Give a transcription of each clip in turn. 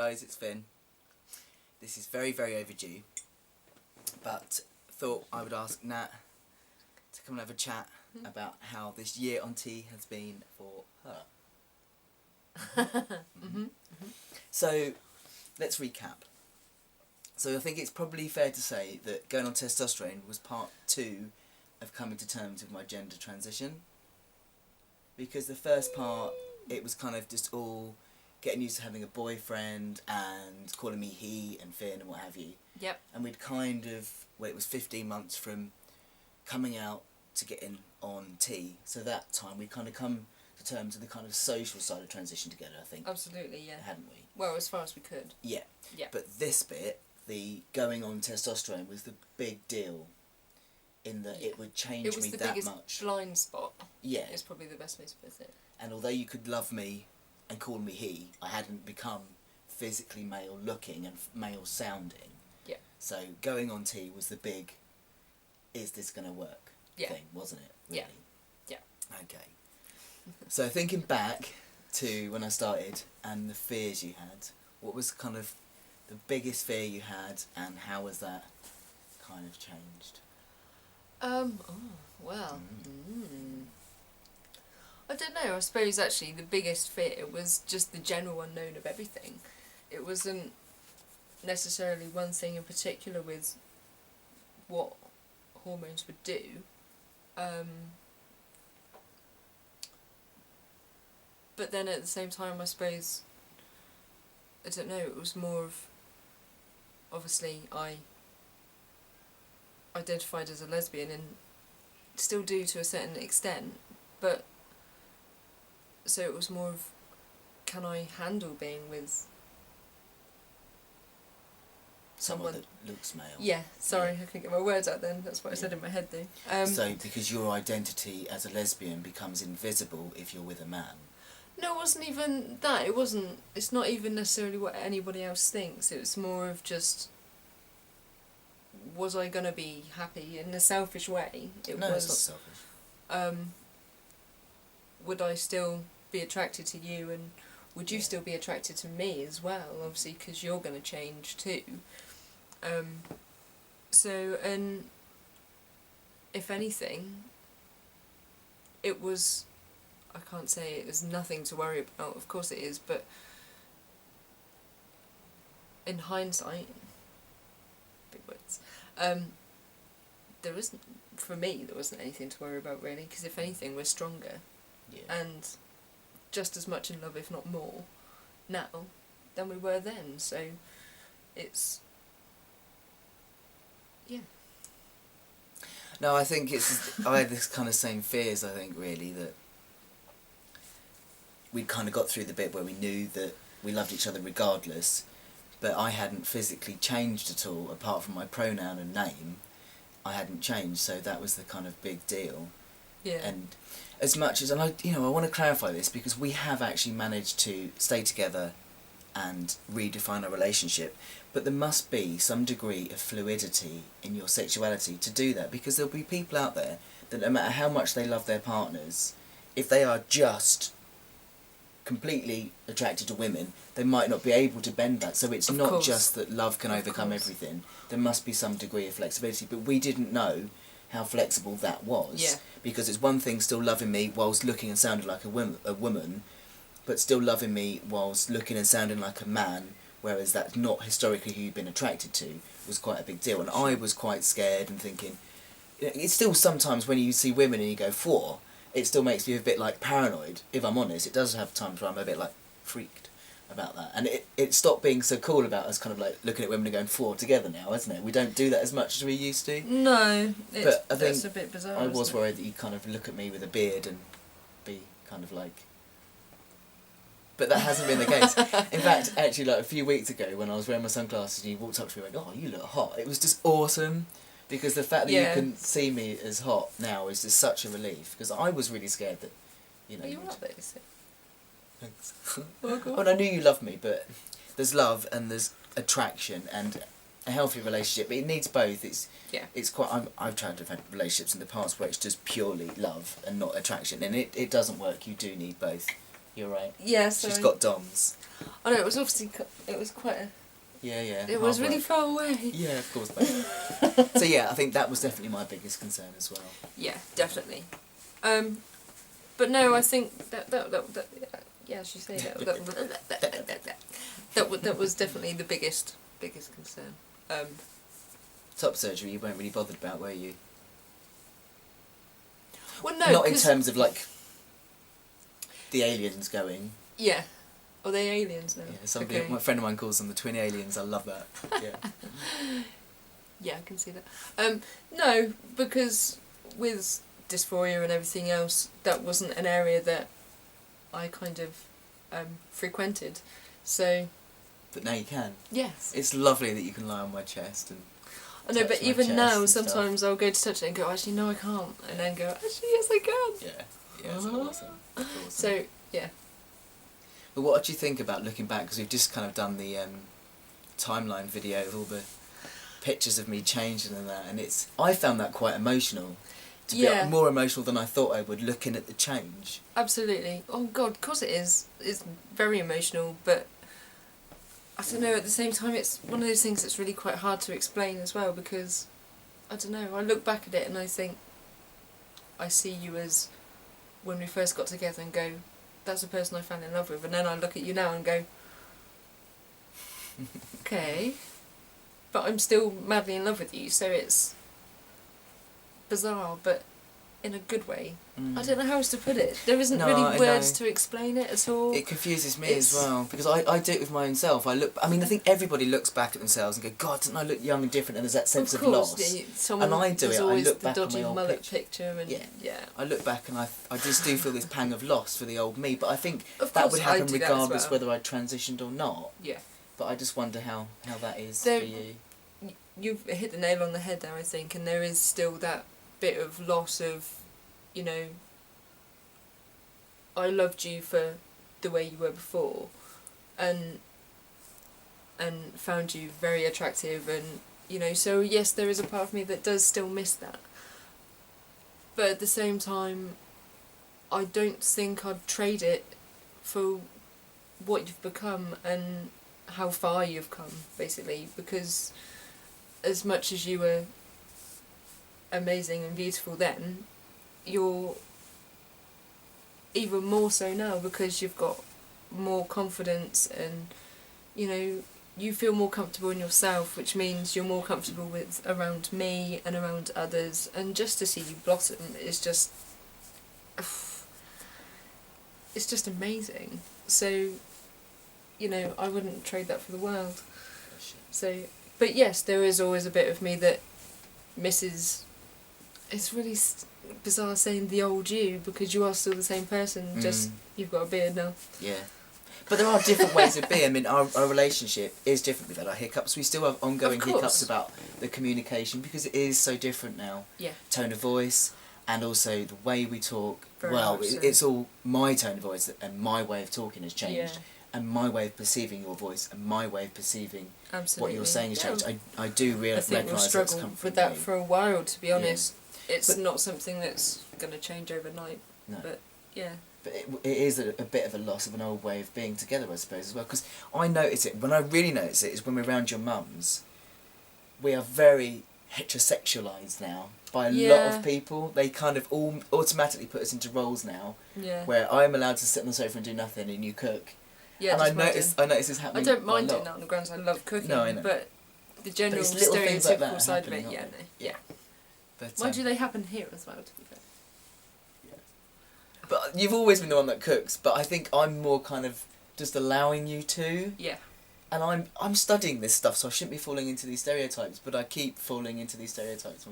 guys, it's Finn. This is very, very overdue, but thought I would ask Nat to come and have a chat about how this year on tea has been for her. So, let's recap. So I think it's probably fair to say that going on testosterone was part 2 of coming to terms with my gender transition. Because the first part, it was kind of just all getting used to having a boyfriend and calling me he and Finn and what have you. Yep. And we'd kind of, well, it was 15 months from coming out to getting on tea. So that time we'd kind of come to terms with the kind of social side of transition together, I think. Absolutely, yeah. Hadn't we? Well, as far as we could. Yeah. Yeah. But this bit, the going on testosterone, was the big deal in that it would change me that much. It was the biggest blind spot. Yeah. It's probably the best way to put it. And although you could love me and call me he, I hadn't become physically male looking and male sounding. Yeah. So going on tea was the big, is this going to work thing, wasn't it? Really? Yeah. Okay. So thinking back to when I started and the fears you had, what was kind of the biggest fear you had and how has that kind of changed? I don't know, I suppose actually the biggest fear was just the general unknown of everything. It wasn't necessarily one thing in particular with what hormones would do. But then at the same time, I suppose, I don't know, it was more of, obviously I identified as a lesbian and still do to a certain extent, but so it was more of, can I handle being with Someone that looks male. Yeah, sorry, I couldn't get my words out then, that's what I said in my head though. So because your identity as a lesbian becomes invisible if you're with a man. No, it wasn't even that, it's not even necessarily what anybody else thinks, it was more of just, was I going to be happy in a selfish way? It's not selfish. Would I still be attracted to you and would you still be attracted to me as well, obviously, because you're going to change too. So, and if anything, it was, I can't say it was nothing to worry about, of course it is, but in hindsight, big words, there isn't, for me, there wasn't anything to worry about really, because if anything, we're stronger. Yeah. And just as much in love, if not more, now than we were then. So it's, yeah. No, I think I had this kind of same fears, I think, really, that we'd kind of got through the bit where we knew that we loved each other regardless, but I hadn't physically changed at all, apart from my pronoun and name. I hadn't changed, so that was the kind of big deal. Yeah. And as much as, and I want to clarify this because we have actually managed to stay together and redefine our relationship, but there must be some degree of fluidity in your sexuality to do that, because there'll be people out there that no matter how much they love their partners, if they are just completely attracted to women, they might not be able to bend that. So it's not just that love can overcome everything. There must be some degree of flexibility, but we didn't know how flexible that was. Yeah. Because it's one thing still loving me whilst looking and sounding like a woman, but still loving me whilst looking and sounding like a man, whereas that's not historically who you've been attracted to, was quite a big deal. And I was quite scared and thinking, it's still sometimes when you see women and you go, "For," it still makes me a bit like paranoid, if I'm honest. It does have times where I'm a bit like freaked about that. And it stopped being so cool about us kind of like looking at women and going "for" together now, isn't it? We don't do that as much as we used to. No, but I think it's a bit bizarre. I was worried that you'd kind of look at me with a beard and be kind of like... But that hasn't been the case. In fact, actually, like a few weeks ago when I was wearing my sunglasses and you walked up to me and went, "Oh, you look hot," it was just awesome. Because the fact that you can see me as hot now is just such a relief. Because I was really scared that, you know... You are basic. Thanks. Oh, and I knew you loved me, but there's love and there's attraction and a healthy relationship. It needs both. It's quite... I've tried to have had relationships in the past where it's just purely love and not attraction. And it doesn't work. You do need both You're right. Yeah, so She's got DOMs. I know, it was obviously, it was quite a... Yeah, yeah. It was really far away. Yeah, of course, mate. So yeah, I think that was definitely my biggest concern as well. Yeah, definitely. But no, I think that yeah, as you say, that was definitely the biggest concern. Top surgery you weren't really bothered about, were you? Well, no, not in terms of like the aliens going. Yeah. Are they aliens now? Yeah, somebody, my friend of mine calls them the twin aliens. I love that. Yeah. Yeah, I can see that. No, because with dysphoria and everything else, that wasn't an area that I kind of frequented. So. But now you can. Yes. It's lovely that you can lie on my chest and. I know, but even now, sometimes I'll go to touch it and go, actually, no, I can't. And then go, actually, yes, I can. Yeah, it's awesome. It's awesome. So, yeah. But what do you think about looking back? Because we've just kind of done the timeline video of all the pictures of me changing and that, and I found that quite emotional. To be more emotional than I thought I would, looking at the change. Absolutely. Oh, God, of course it is. It's very emotional, but I don't know, at the same time, it's one of those things that's really quite hard to explain as well, because, I don't know, I look back at it and I think, I see you as when we first got together and go, that's the person I fell in love with, and then I look at you now and go, okay, but I'm still madly in love with you, so it's bizarre, but in a good way. I don't know how else to put it. There isn't really words to explain it at all. It confuses me as well, because I do it with my own self. I think everybody looks back at themselves and go, God, didn't I look young and different, and there's that sense of loss. And I do it, I look back at my old mullet picture and I look back and I just do feel this pang of loss for the old me, but I think that would happen regardless whether I transitioned or not. Yeah. But I just wonder how that is for you. You've hit the nail on the head there, I think, and there is still that bit of loss of, you know, I loved you for the way you were before, and found you very attractive, and, you know, so yes, there is a part of me that does still miss that. But at the same time, I don't think I'd trade it for what you've become and how far you've come, basically, because as much as you were amazing and beautiful then, you're even more so now, because you've got more confidence and, you know, you feel more comfortable in yourself, which means you're more comfortable with around me and around others, and just to see you blossom is just, it's just amazing. So, you know, I wouldn't trade that for the world. So, but yes, there is always a bit of me that misses. It's really bizarre saying the old you, because you are still the same person, just you've got a beard now. Yeah. But there are different ways of being. I mean, our relationship is different with our hiccups. We still have ongoing hiccups about the communication, because it is so different now. Yeah. Tone of voice, and also the way we talk. Very much so. It's all my tone of voice, and my way of talking has changed. Yeah. And my way of perceiving your voice, and my way of perceiving what you're saying has changed. I do recognise that's come from I think we'll struggle with that for a while, to be honest. Yeah. It's not something that's going to change overnight. No. But, yeah. But it is a bit of a loss of an old way of being together, I suppose, as well. Because I notice it, when I really notice it, is when we're around your mums. We are very heterosexualised now by a lot of people. They kind of all automatically put us into roles now, where I'm allowed to sit on the sofa and do nothing, and you cook. Yeah, and I notice this happening. I don't mind doing that on the grounds. I love cooking. No, I know. But the general stereotypical side of it, yeah. But, why do they happen here as well, to be fair? Yeah. But you've always been the one that cooks, but I think I'm more kind of just allowing you to. Yeah. And I'm studying this stuff, so I shouldn't be falling into these stereotypes, but I keep falling into these stereotypes.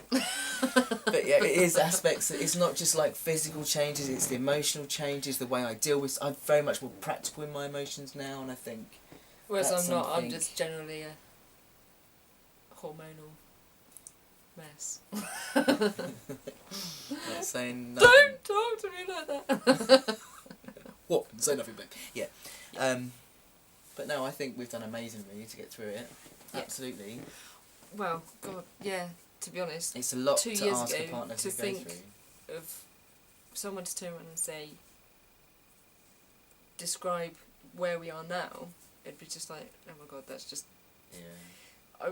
But yeah, it is aspects. It's not just like physical changes, it's the emotional changes, the way I deal with. I'm very much more practical in my emotions now, and I think. Whereas I'm not. I'm just generally a hormonal mess. Not saying nothing. Don't talk to me like that. What? Say nothing, babe. Yeah. But no, I think we've done amazingly to get through it. Yeah. Absolutely. Well, God, yeah. To be honest, it's a lot 2 to years ask ago a partner to go think through. Of someone to turn around and say, describe where we are now, it'd be just like, oh my god, that's just... Yeah.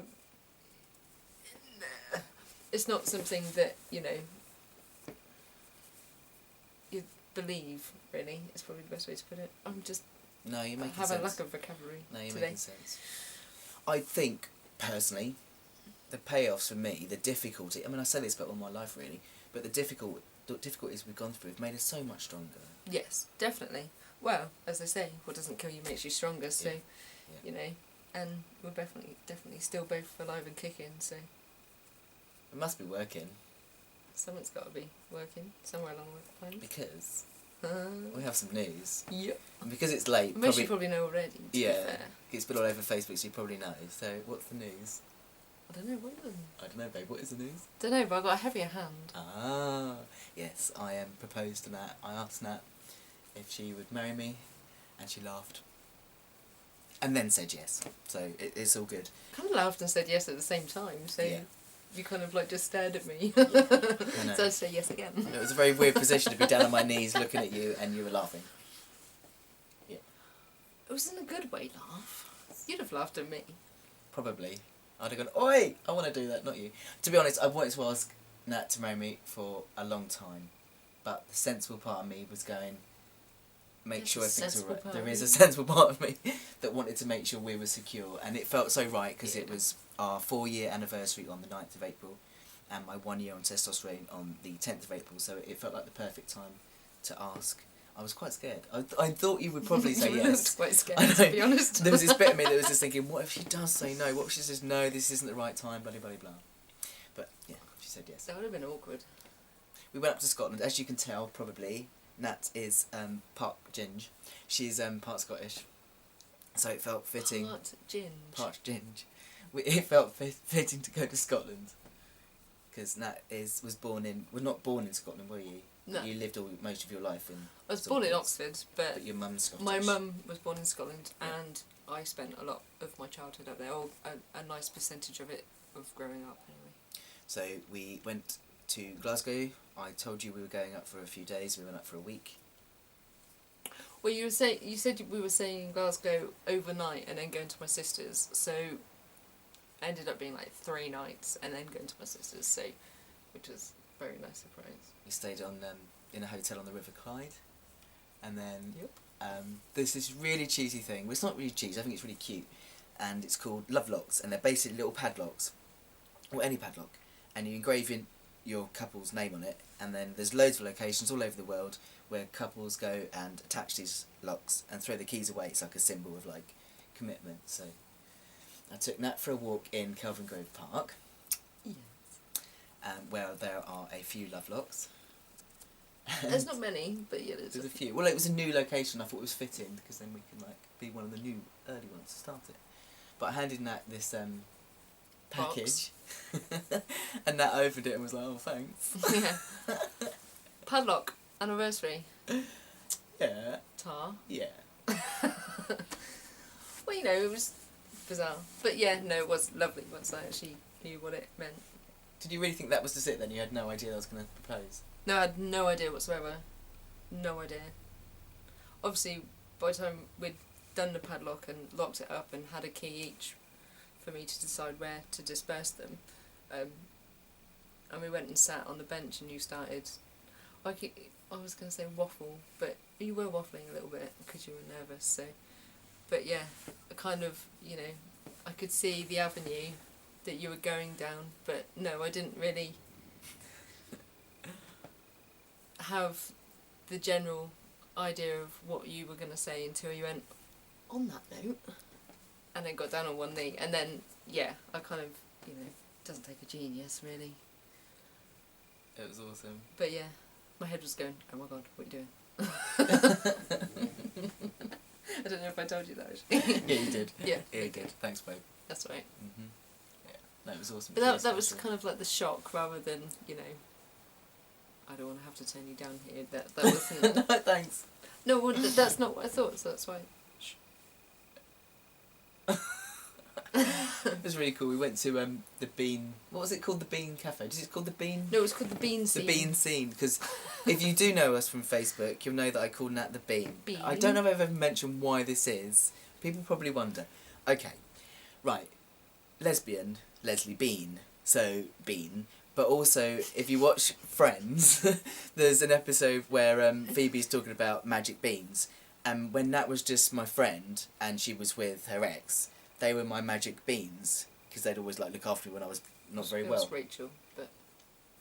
It's not something that, you know, you believe, really. It's probably the best way to put it. I'm just... No, you're making have sense. a lack of vocabulary No, you're today. making sense. I think, personally, the payoffs for me, the difficulty, I mean, I say this about all my life, really, but the difficulties we've gone through have made us so much stronger. Yes, definitely. Well, as they say, what doesn't kill you makes you stronger, so, Yeah. you know, and we're definitely still both alive and kicking, so It must be working, someone's got to be working somewhere along the line. because we have some news. Yep. And because it's late, Most you probably know already, to be yeah, fair. it's been all over Facebook, so you probably know. So, what's the news? I don't know, what is it? I don't know, babe, what is the news? Don't know, but I've got a heavier hand. Ah, yes, I proposed to Nat. I asked Nat if she would marry me, and she laughed. And then said yes, so it's all good. Kind of laughed and said yes at the same time, so Yeah. you kind of like just stared at me. I know. So I'd say yes again. It was a very weird position to be down on my knees looking at you, and you were laughing. Yeah. It was in a good way laugh. You'd have laughed at me. Probably. I'd have gone, oi! I want to do that, not you. To be honest, I wanted to ask Nat to marry me for a long time, but the sensible part of me was going, make There's sure a everything's sensible alright. part There of is a you. sensible part of me that wanted to make sure we were secure, and it felt so right because it Yeah. was our 4-year anniversary on the 9th of April, and my 1 year on testosterone on the 10th of April, so it felt like the perfect time to ask. I was quite scared. I thought you would probably say You yes. looked quite scared, I know. to be honest. There was this bit of me that was just thinking, what if she does say no? What if she says no, this isn't the right time, blah, blah, blah, blah. But, yeah, she said yes. That would have been awkward. We went up to Scotland. As you can tell, probably, Nat is part Ginge. She's part Scottish. So it felt fitting. Part ginge. Part Ginge. It felt fitting to go to Scotland. Because Nat was born in... Well, not born in Scotland, were you? No. You lived most of your life in... I was born in Scotland. Oxford, but But your mum's Scottish. my mum was born in Scotland, Yeah. and I spent a lot of my childhood up there, or a nice percentage of it, of growing up anyway. So we went to Glasgow. I told you we were going up for a few days. We went up for a week. Well, you said we were staying in Glasgow overnight and then going to my sister's, so it ended up being like 3 nights and then going to my sister's, so which was a very nice surprise. We stayed on in a hotel on the River Clyde, and then Yep. there's this really cheesy thing. Well, it's not really cheesy. I think it's really cute, and it's called love locks, and they're basically little padlocks, or any padlock, and you engrave in your couple's name on it, and then there's loads of locations all over the world where couples go and attach these locks and throw the keys away. It's like a symbol of like commitment. So I took Nat for a walk in Kelvin Grove Park, Yes. where there are a few love locks. There's not many, but yeah, There's a few. Well, it was a new location. I thought it was fitting because then we can like be one of the new early ones to start it. But I handed Nat this package, and Nat opened it and was like, "Oh, thanks." Yeah. Padlock anniversary. Yeah. Tar. Yeah. Well, you know, it was bizarre, but yeah, no, it was lovely once I actually knew what it meant. Did you really think that was just it? Then you had no idea I was going to propose. No, I had no idea whatsoever. No idea. Obviously, by the time we'd done the padlock and locked it up and had a key each for me to decide where to disperse them, and we went and sat on the bench and you started, I was going to say waffle, but you were waffling a little bit because you were nervous, so, but yeah, I kind of, you know, I could see the avenue that you were going down, but no, I didn't really have the general idea of what you were going to say until you went, on that note, and then got down on one knee, and then, yeah, I kind of, you know, it doesn't take a genius, really. It was awesome. But yeah, my head was going, oh my god, what are you doing? I don't know if I told you that, actually. Yeah, you did. Yeah. Yeah, you did. Thanks, babe. That's right. Mhm. Yeah, that was awesome. But that was kind of like the shock, rather than, you know, I don't want to have to turn you down here. That wasn't... No, thanks. No, well, that's not what I thought, so that's why... It was really cool. We went to the Bean. What was it called? The Bean Cafe. Is it called the Bean? No, it was called the Bean Scene. The Bean Scene. Because if you do know us from Facebook, you'll know that I call Nat the Bean. Bean. I don't know if I've ever mentioned why this is. People probably wonder. Okay, right. Lesbian, Leslie Bean. So Bean. But also, if you watch Friends, there's an episode where Phoebe's talking about magic beans. And when Nat was just my friend and she was with her ex, they were my magic beans. Because they'd always look after me when I was not very well. It was Rachel, but...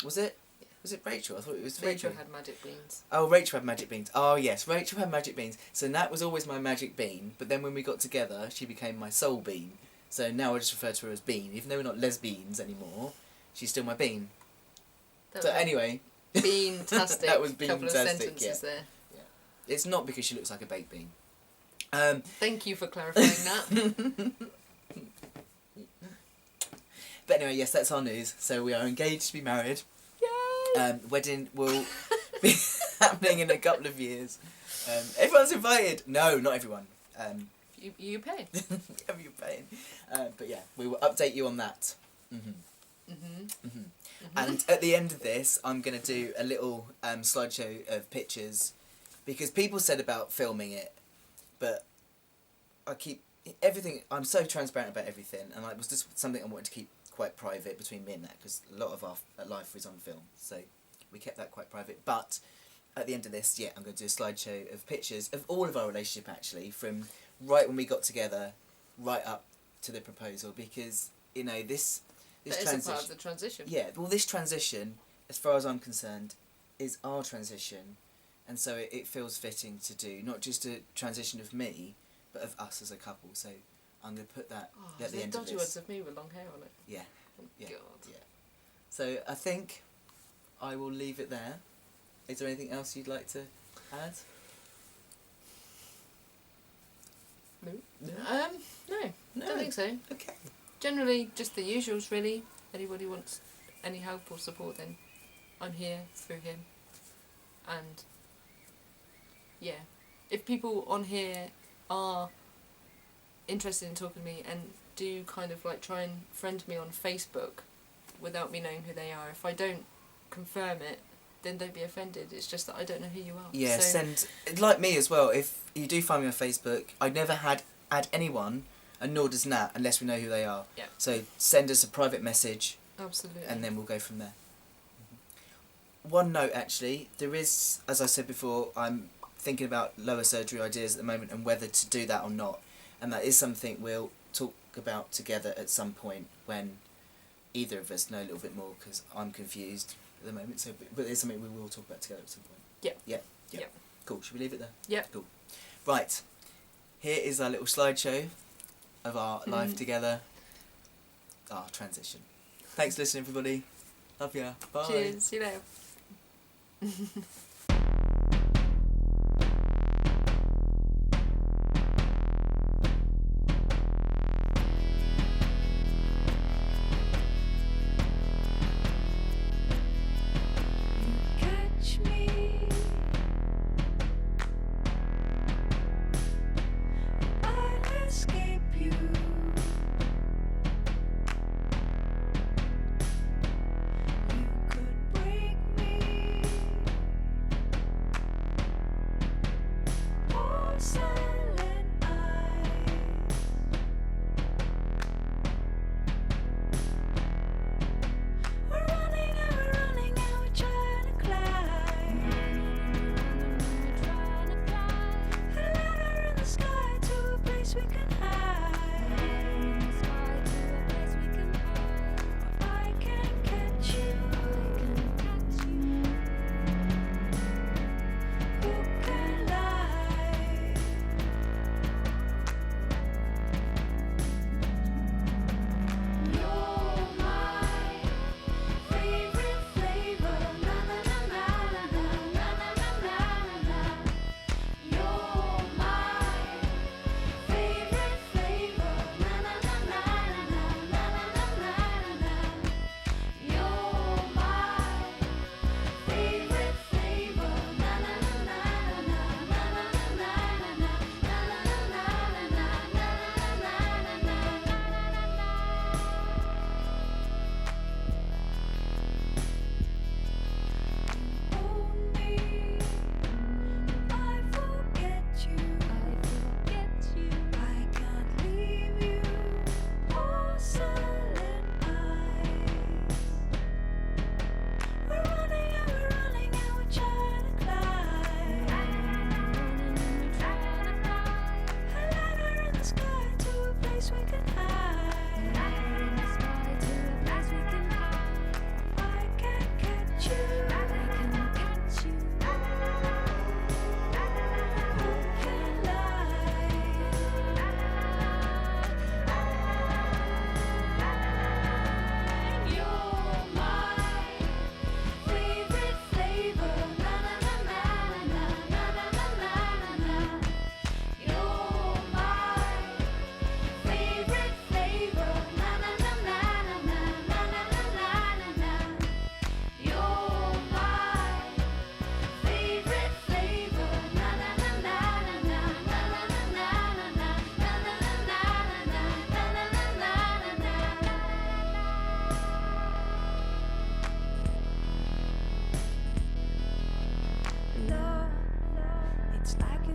Was it? Yeah. Was it Rachel? I thought it was Rachel Phoebe. had magic beans. Oh, Rachel had magic beans. Oh, yes, Rachel had magic beans. So Nat was always my magic bean. But then when we got together, she became my soul bean. So now I just refer to her as Bean. Even though we're not lesbians anymore, she's still my bean. That So was anyway... Bean-tastic. That was couple of bean-tastic, sentences yeah. there. It's not because she looks like a baked bean. Thank you for clarifying that. But anyway, yes, that's our news. So we are engaged to be married. Yay! Wedding will be happening in a couple of years. Everyone's invited. No, not everyone. You pay. Whatever you're paying. But yeah, we will update you on that. And at the end of this, I'm going to do a little slideshow of pictures, because people said about filming it, but I keep everything. I'm so transparent about everything, and it was just something I wanted to keep quite private between me and that, because a lot of our life was on film, so we kept that quite private. But at the end of this, yeah, I'm going to do a slideshow of pictures of all of our relationship, actually, from right when we got together, right up to the proposal, because this That is transition. a part of the transition. Yeah, well, this transition, as far as I'm concerned, is our transition, and so it feels fitting to do not just a transition of me, but of us as a couple. So I'm going to put that at the end of dodgy this. ones of me with long hair on it. Yeah, Oh, yeah, God. yeah. So I think I will leave it there. Is there anything else you'd like to add? No. No. No, don't think so. Okay. Generally, just the usuals, really. Anybody wants any help or support, then I'm here through him. And yeah, if people on here are interested in talking to me and do kind of try and friend me on Facebook without me knowing who they are, if I don't confirm it, then don't be offended. It's just that I don't know who you are. Yeah, so, send, like me as well, if you do find me on Facebook, I never add anyone, and nor does Nat, unless we know who they are. Yeah. So send us a private message, absolutely. and then we'll go from there. One note, actually, there is, as I said before, I'm thinking about lower surgery ideas at the moment and whether to do that or not, and that is something we'll talk about together at some point when either of us know a little bit more, because I'm confused at the moment. So, but it's something we will talk about together at some point. Yep. Yep. Yep. Cool. Should we leave it there? Yep. Cool. Right. Here is our little slideshow of our life together. Our transition. Thanks for listening, everybody. Love ya. Bye. Cheers. See you later. Catch me, I'll escape you. You could break me, or silent eyes. We're running and we're trying to climb. A ladder in the sky to a place we can hide. I can catch you. Who can lie?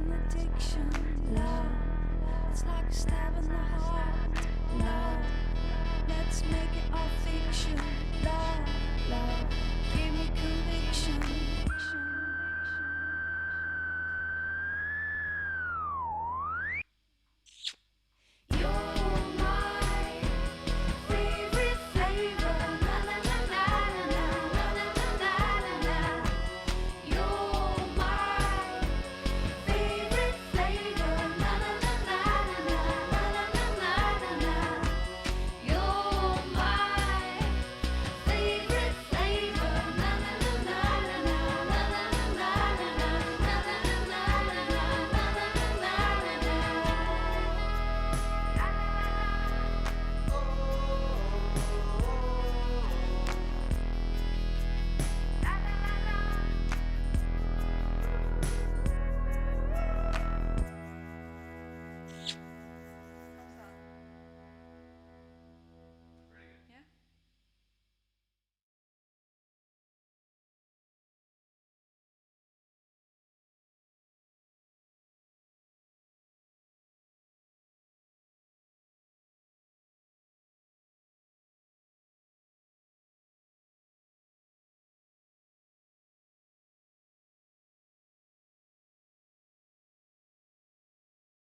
an addiction. Love, it's like a stab in the heart. Love, let's make it all fiction. Love, love, give me conviction.